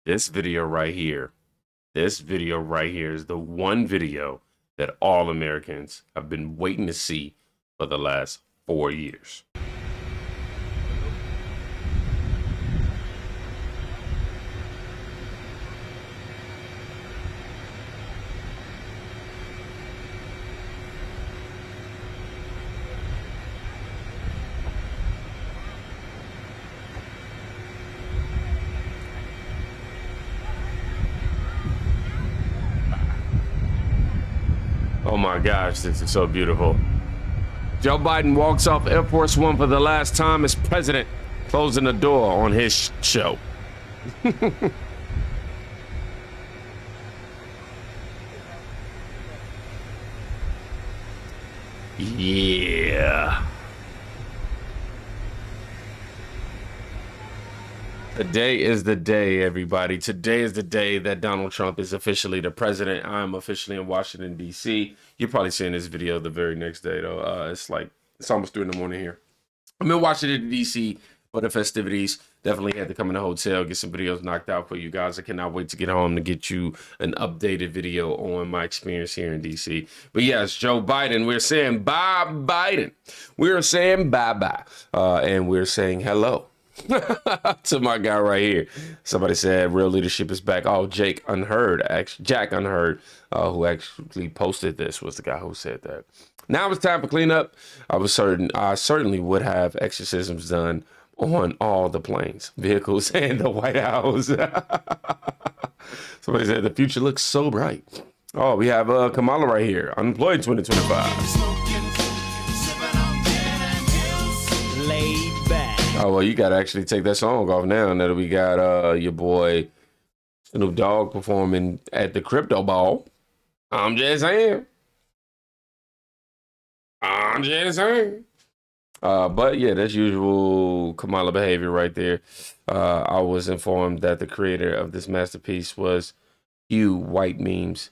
This video right here, this video right here is the one video that all Americans have been waiting to see for the last 4 years. Oh my gosh, this is so beautiful. Joe Biden walks off Air Force One for the last time as president, closing the door on his show. Yeah. Today is the day, everybody. Today is the day that Donald Trump is officially the president. I'm officially in Washington, D.C. You're probably seeing this video the very next day, though. It's almost 3 in the morning here. I'm in Washington, D.C. for the festivities. Definitely had to come in the hotel, get some videos knocked out for you guys. I cannot wait to get home to get you an updated video on my experience here in D.C. But yes, Joe Biden, we're saying bye, Biden. We're saying bye-bye. And we're saying hello to my guy right here. Somebody said real leadership is back. Oh, Jack Unheard, who actually posted this, was the guy who said that. Now it's time for cleanup. I certainly would have exorcisms done on all the planes, vehicles, and the White House. Somebody said the future looks so bright. Oh, we have Kamala right here, unemployed 2025. Oh, well, you got to actually take that song off now that we got your boy Snoop Dogg performing at the crypto ball. I'm just saying. But yeah, that's usual Kamala behavior right there. I was informed that the creator of this masterpiece was Hugh White Memes.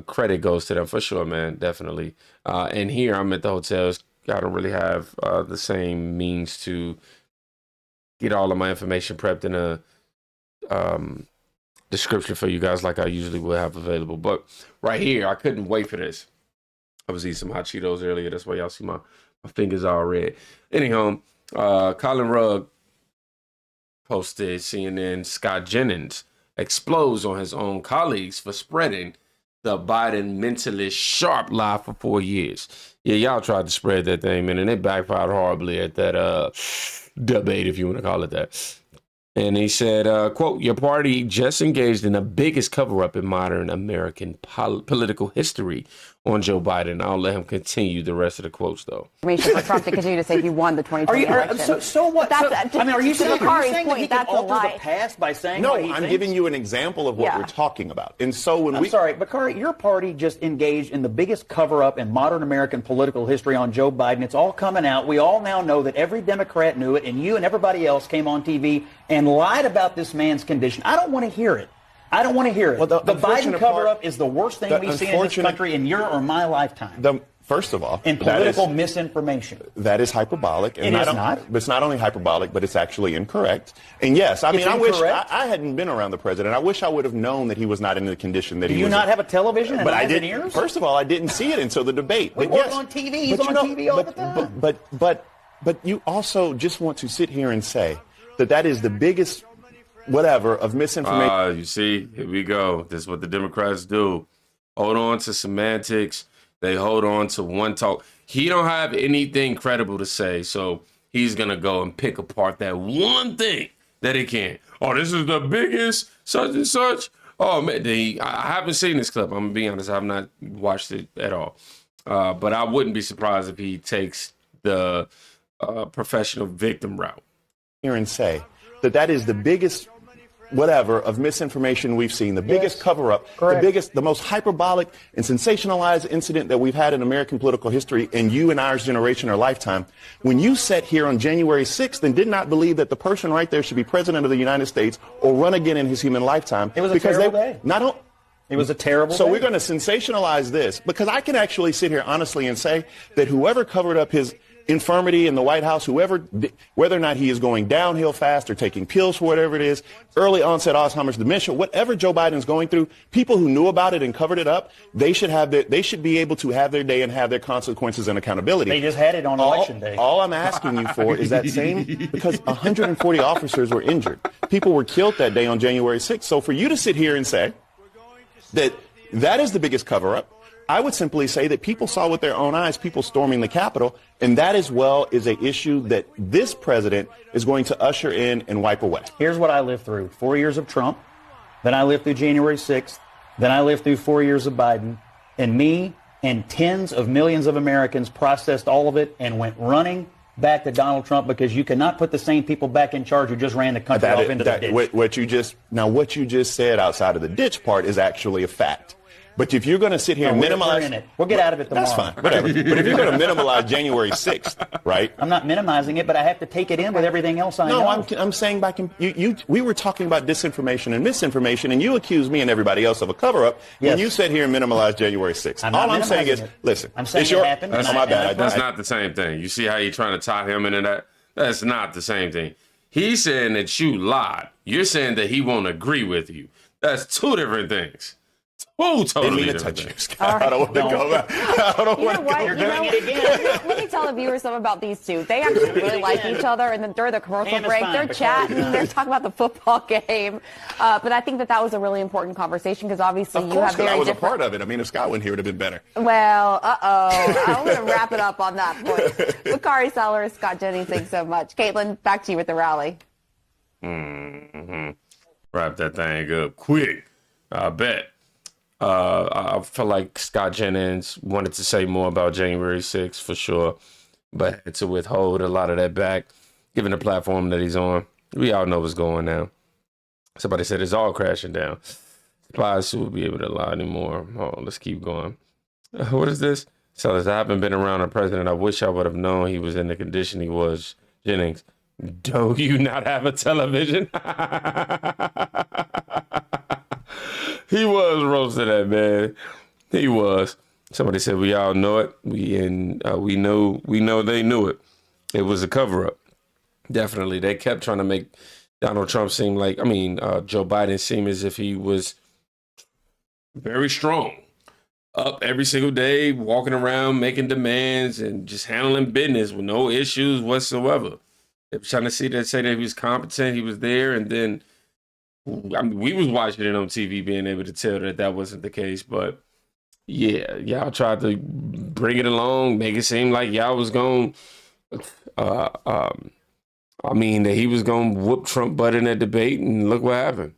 Credit goes to them for sure, man. Definitely. And here I'm at the hotels. I don't really have the same means to get all of my information prepped in a description for you guys like I usually would have available. But right here, I couldn't wait for this. I was eating some hot Cheetos earlier. That's why y'all see my fingers all red. Anyhow, Colin Rugg posted CNN Scott Jennings explodes on his own colleagues for spreading the Biden mentalist sharp lie for 4 years. Yeah, y'all tried to spread that thing, man, and it backfired horribly at that debate, if you want to call it that. And he said, quote, your party just engaged in the biggest cover-up in modern American political history on Joe Biden. I'll let him continue the rest of the quotes, though. For Trump to continue to say he won the 2020 election. So what? Are you saying that he can alter the past by saying what he thinks? I'm giving you an example of what we're talking about. And so when I'm sorry, Bakari, your party just engaged in the biggest cover-up in modern American political history on Joe Biden. It's all coming out. We all now know that every Democrat knew it, and you and everybody else came on TV and lied about this man's condition. I don't want to hear it. I don't want to hear it. Well, the Biden cover-up is the worst thing we see in this country in your or my lifetime. First of all, in political misinformation. That is hyperbolic. And it's not. It's not only hyperbolic, but it's actually incorrect. And yes, I wish I hadn't been around the president. I wish I would have known that he was not in the condition that he was. Do you not have a television and eyes and ears? First of all, I didn't see it until the debate. We work on TV. He's on TV all the time. But you also just want to sit here and say that is the biggest whatever of misinformation. You see, here we go. This is what the Democrats do. Hold on to semantics. They hold on to one talk. He don't have anything credible to say, so he's going to go and pick apart that one thing that he can. Oh, this is the biggest such and such. Oh, man, I haven't seen this clip. I'm going to be honest. I have not watched it at all. But I wouldn't be surprised if he takes the professional victim route. Here and say that is the biggest whatever of misinformation we've seen, the biggest cover-up, the most hyperbolic and sensationalized incident that we've had in American political history in you and ours generation or lifetime. When you sat here on January 6th and did not believe that the person right there should be president of the United States or run again in his human lifetime. It was a terrible day. It was a terrible So day. we're going to sensationalize this because I can actually sit here honestly and say that whoever covered up his infirmity in the White House, whether or not he is going downhill fast or taking pills for whatever it is, early onset Alzheimer's, dementia, whatever Joe Biden's going through, people who knew about it and covered it up, they should be able to have their day and have their consequences and accountability. They just had it on election day. All I'm asking you for is that same, because 140 officers were injured. People were killed that day on January 6th. So for you to sit here and say that is the biggest cover-up, I would simply say that people saw with their own eyes people storming the Capitol, and that as well is an issue that this president is going to usher in and wipe away. Here's what I lived through. 4 years of Trump, then I lived through January 6th, then I lived through 4 years of Biden, and me and tens of millions of Americans processed all of it and went running back to Donald Trump, because you cannot put the same people back in charge who just ran the country off into the ditch. What you just said outside of the ditch part is actually a fact. But if you're going to sit here and minimize it, we'll get out of it tomorrow. That's fine, whatever. But if you're going to minimize January 6th, right? I'm not minimizing it, but I have to take it in with everything else I know. No, I'm saying back in we were talking about disinformation and misinformation, and you accused me and everybody else of a cover-up when you sat here and minimized January 6th. All I'm saying is, listen, I'm saying it happened. That's my bad. That's not the same thing. You see how you're trying to tie him into that? That's not the same thing. He's saying that you lied. You're saying that he won't agree with you. That's two different things. Oh, totally. Didn't mean to touch you, Scott. I don't want to go back. I don't want to go. You're doing it again. Let me tell the viewers something about these two. They actually really like each other, and then during the commercial break, they're chatting, they're talking about the football game. But I think that was a really important conversation, because obviously you have very I was different... a part of it. I mean, if Scott went here, it would have been better. Well, I'm going to wrap it up on that point. Bakari Sellers, Scott Jennings, thanks so much. Caitlin, back to you with the rally. Wrap that thing up quick. I bet. I feel like Scott Jennings wanted to say more about January 6th for sure, but had to withhold a lot of that back, given the platform that he's on. We all know what's going now. Somebody said it's all crashing down. Supplies will be able to lie anymore. Oh, let's keep going. What is this? Sellers, I haven't been around a president. I wish I would have known he was in the condition he was. Jennings, do you not have a television? He was roasted that man. He was. Somebody said we all know it. We know they knew it. It was a cover up. Definitely. They kept trying to make Donald Trump seem like, Joe Biden seem as if he was very strong. Up every single day, walking around, making demands and just handling business with no issues whatsoever. They were trying to say that he was competent, he was there, and then we was watching it on TV, being able to tell that wasn't the case. But yeah, y'all tried to bring it along, make it seem like y'all was going, that he was going to whoop Trump butt in that debate, and look what happened.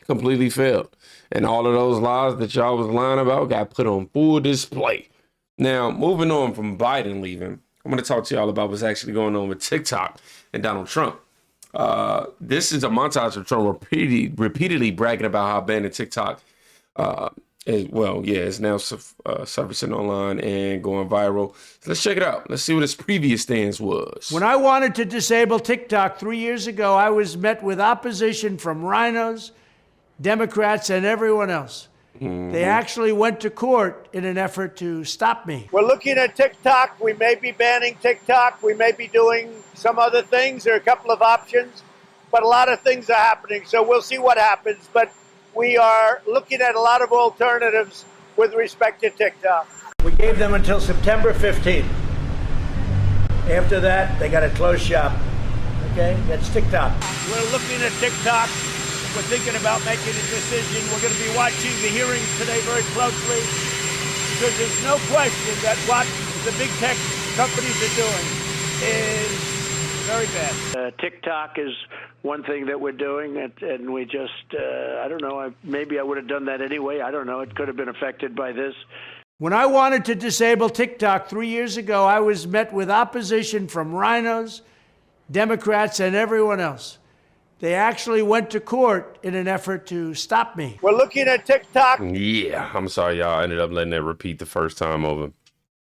Completely failed. And all of those lies that y'all was lying about got put on full display. Now, moving on from Biden leaving, I'm going to talk to y'all about what's actually going on with TikTok and Donald Trump. This is a montage of Trump repeatedly bragging about how banning TikTok is now surfacing online and going viral. So let's check it out. Let's see what his previous stance was. When I wanted to disable TikTok 3 years ago, I was met with opposition from rhinos, Democrats, and everyone else. They actually went to court in an effort to stop me. We're looking at TikTok. We may be banning TikTok. We may be doing some other things. There are a couple of options, but a lot of things are happening. So we'll see what happens. But we are looking at a lot of alternatives with respect to TikTok. We gave them until September 15th. After that, they got to close shop. Okay? That's TikTok. We're looking at TikTok. We're thinking about making a decision. We're going to be watching the hearings today very closely, because there's no question that what the big tech companies are doing is very bad. TikTok is one thing that we're doing, and we just, I don't know, maybe I would have done that anyway. I don't know. It could have been affected by this. When I wanted to disable TikTok 3 years ago, I was met with opposition from rhinos, Democrats, and everyone else. They actually went to court in an effort to stop me. We're looking at TikTok. Yeah, I'm sorry, y'all. I ended up letting that repeat the first time over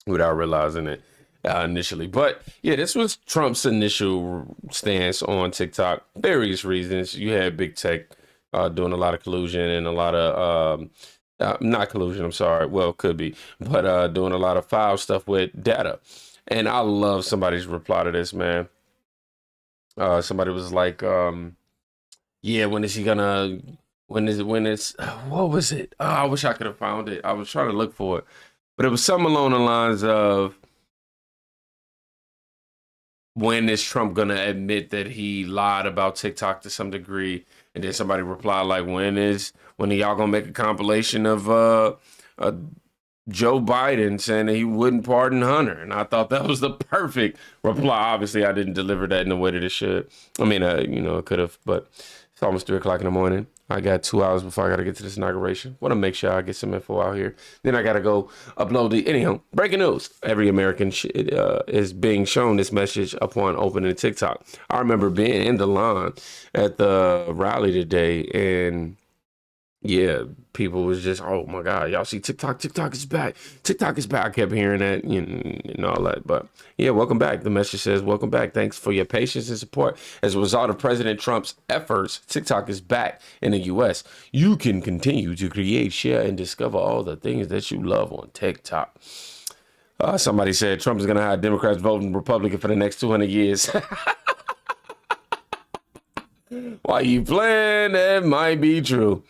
without realizing it initially. But yeah, this was Trump's initial stance on TikTok. Various reasons. You had big tech doing a lot of collusion and a lot of, not collusion, I'm sorry. Well, could be. But doing a lot of foul stuff with data. And I love somebody's reply to this, man. Somebody was like, yeah, when is he gonna, when it's, what was it? Oh, I wish I could have found it. I was trying to look for it, but it was something along the lines of, when is Trump gonna admit that he lied about TikTok to some degree? And then somebody replied like, when are y'all gonna make a compilation of Joe Biden saying that he wouldn't pardon Hunter? And I thought that was the perfect reply. Obviously, I didn't deliver that in the way that it should. I mean, it could have, but it's almost 3:00 in the morning. I got 2 hours before I got to get to this inauguration. Want to make sure I get some info out here. Then I got to go upload anyhow, breaking news. Every American is being shown this message upon opening TikTok. I remember being in the line at the rally today, and yeah, people was just, oh my God, y'all see TikTok? TikTok is back. TikTok is back. I kept hearing that, and all that. But yeah, welcome back. The message says, welcome back. Thanks for your patience and support. As a result of President Trump's efforts, TikTok is back in the U.S. You can continue to create, share, and discover all the things that you love on TikTok. Somebody said Trump is going to have Democrats voting Republican for the next 200 years. Why you playing? That might be true.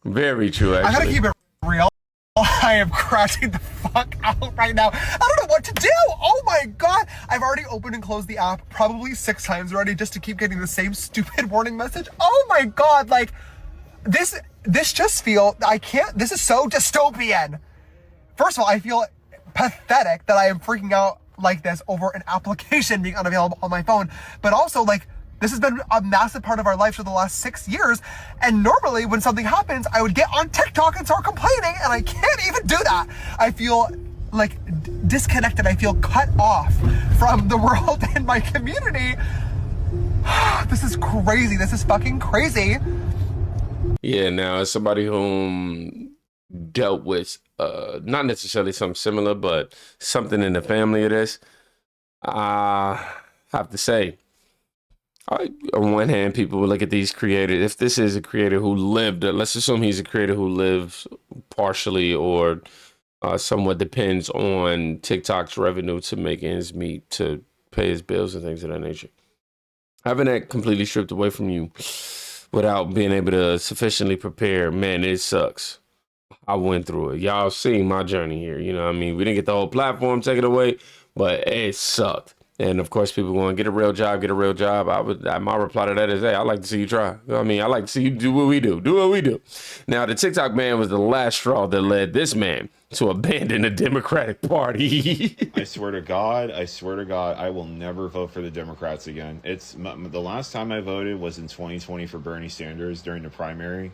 Very true, actually. I gotta keep it real. I am crashing the fuck out right now. I don't know what to do. Oh my God. I've already opened and closed the app probably 6 times already just to keep getting the same stupid warning message. Oh my God. Like, this just this is so dystopian. First of all, I feel pathetic that I am freaking out like this over an application being unavailable on my phone. But also, like, this has been a massive part of our life for the last 6 years. And normally when something happens, I would get on TikTok and start complaining, and I can't even do that. I feel like disconnected. I feel cut off from the world and my community. This is crazy. This is fucking crazy. Yeah, now as somebody whom dealt with not necessarily something similar, but something in the family of this, I have to say, on one hand, people will look at these creators. If this is a creator who lived, let's assume he's a creator who lives partially or somewhat depends on TikTok's revenue to make ends meet, to pay his bills and things of that nature. Having that completely stripped away from you without being able to sufficiently prepare, man, it sucks. I went through it. Y'all seen my journey here. You know what I mean? We didn't get the whole platform taken away, but it sucked. And of course, people going, get a real job, get a real job. My reply to that is, hey, I like to see you try. I mean, I like to see you do what we do. Do what we do. Now, the TikTok ban was the last straw that led this man to abandon the Democratic Party. I swear to God, I will never vote for the Democrats again. It's the last time I voted was in 2020 for Bernie Sanders during the primary.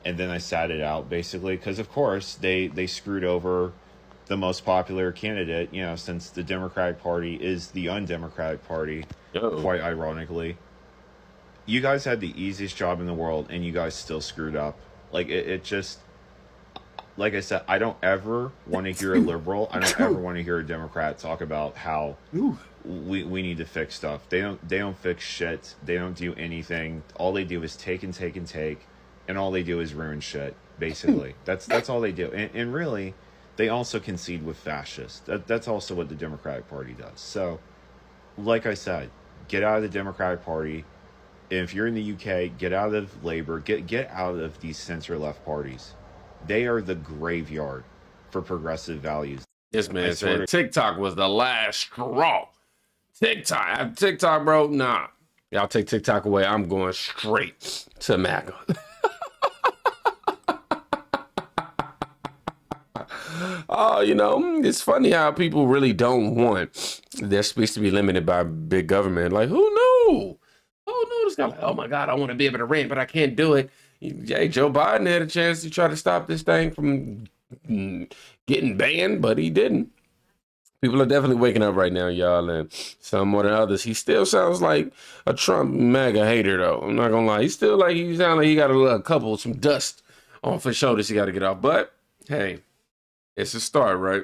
And then I sat it out, basically, because, of course, they screwed over the most popular candidate, since the Democratic Party is the undemocratic party, quite ironically. You guys had the easiest job in the world, and you guys still screwed up. Like, it just, like I said, I don't ever want to hear a liberal, I don't ever want to hear a Democrat talk about how we need to fix stuff. They don't fix shit. They don't do anything. All they do is take and take and take, and all they do is ruin shit, basically. That's all they do. And really, they also concede with fascists. That's also what the Democratic Party does. So, like I said, get out of the Democratic Party. If you're in the UK, get out of Labour. Get out of these center-left parties. They are the graveyard for progressive values. This man said TikTok was the last straw. TikTok, bro, nah. Y'all take TikTok away, I'm going straight to MAGA. Oh, it's funny how people really don't want their speech to be limited by big government. Like, who knew? This guy, like, oh my God, I want to be able to rant, but I can't do it. Hey, Joe Biden had a chance to try to stop this thing from getting banned, but he didn't. People are definitely waking up right now, y'all, and some more than others. He still sounds like a Trump MAGA hater, though. I'm not gonna lie. He sounds like he got some dust off his shoulders he got to get off. But hey, it's a start, right?